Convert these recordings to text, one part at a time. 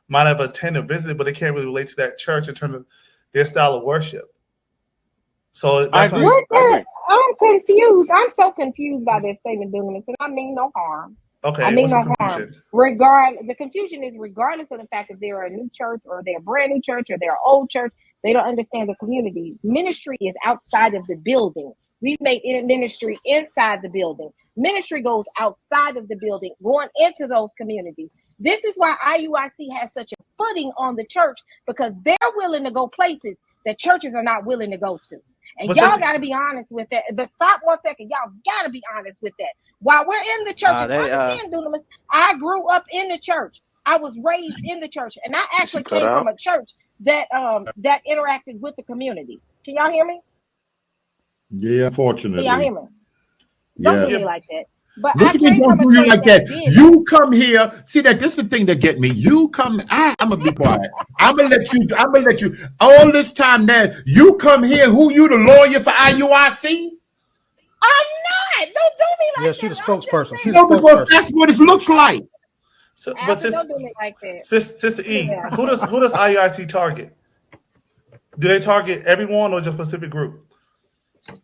might have attended or visited, but they can't really relate to that church in terms of their style of worship. So I that's agree. what I'm confused. I'm so confused by this statement, Dunamis, and I mean no harm. I okay, mean what's the no harm. confusion? The confusion is regardless of the fact if they're a new church or they're a brand new church or they're an old church, they don't understand the community. Ministry is outside of the building. We make ministry inside the building. Ministry goes outside of the building, going into those communities. This is why IUIC has such a footing on the church, because they're willing to go places that churches are not willing to go to. And y'all got to be honest with that. But stop 1 second. Y'all got to be honest with that. While we're in the church, and understand, Dunamis, I grew up in the church. I was raised in the church, and I actually came from a church that interacted with the community. Can y'all hear me? Yeah, unfortunately. Can y'all hear me? Don't do me like that. But Look I came don't from a do you church like that that. did. You come here. See that this is the thing that get me. You come. I'm gonna be quiet. I'm gonna let you. All this time now, you come here. Who you the lawyer for IUIC? I'm not. Don't do me like that. Yeah, she's the spokesperson. She's No, the because spokesperson. that's what it looks like. So, but don't do me like that. Sister E, who does IUIC target? Do they target everyone or just a specific group?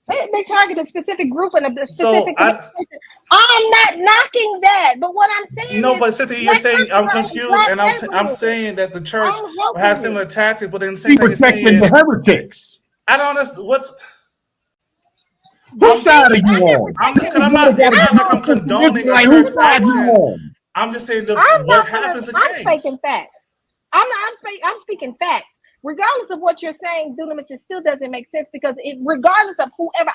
They target a specific group and a specific. I'm not knocking that, but what I'm saying is, but Sister E, you're saying I'm confused, and I'm saying that the church has similar tactics, but then the same thing you're saying the heretics. I don't understand what's. Whose side are you on? I'm condoning a church action. I'm just saying what happens to I'm speaking facts. I'm speaking facts. Regardless of what you're saying, Dunamis, it still doesn't make sense, because regardless of whoever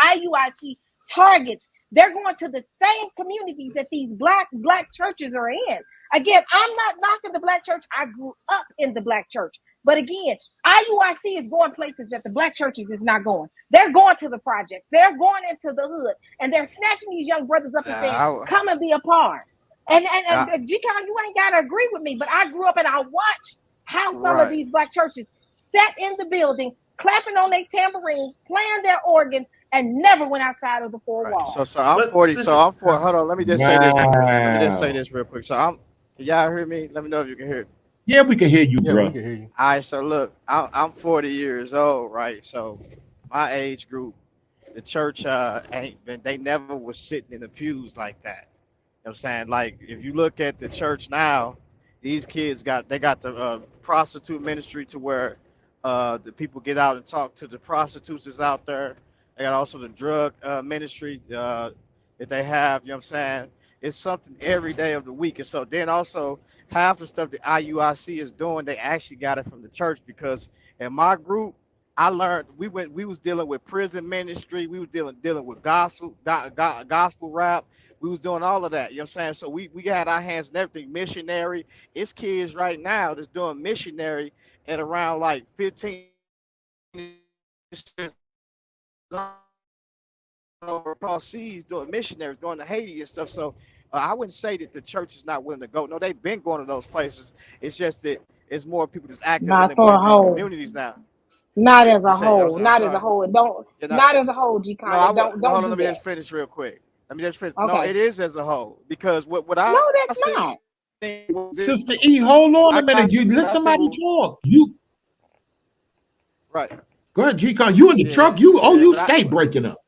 IUIC targets, they're going to the same communities that these black churches are in. Again, I'm not knocking the black church. I grew up in the black church. But again, IUIC is going places that the black churches is not going. They're going to the projects. They're going into the hood, and they're snatching these young brothers up and saying, come and be a part. And G-Con, you ain't got to agree with me, but I grew up and I watched how some of these black churches sat in the building, clapping on their tambourines, playing their organs, and never went outside of the four walls. So I'm 40. So I'm 40. Hold on. Let me just say this. Let me just say this real quick. So can y'all hear me? Let me know if you can hear me. Yeah, we can hear you, bro. We can hear you. All right. So look, I'm 40 years old, right? So my age group, the church they never was sitting in the pews like that. You know what I'm saying? Like, if you look at the church now, these kids got the prostitute ministry, to where the people get out and talk to the prostitutes that's out there. They got also the drug ministry that they have. You know what I'm saying? It's something every day of the week. And so then also half the stuff that IUIC is doing, they actually got it from the church, because in my group, I learned we was dealing with prison ministry. We was dealing with gospel rap. We was doing all of that. You know what I'm saying? So we had our hands in everything. Missionary. It's kids right now that's doing missionary at around like 15 over across seas, doing missionaries, going to Haiti and stuff. So I wouldn't say that the church is not willing to go. No, they've been going to those places. It's just that it's more people that's active in the communities now. Not as a whole. Not as a whole. Not as a whole, G-Con. Hold on, let me just finish real quick. Let me just finish. Okay. No, it is as a whole, because what I that's not. Sister E, hold on a minute. You let somebody talk. Right. Go ahead, G-Con. You in the truck? You stay breaking up.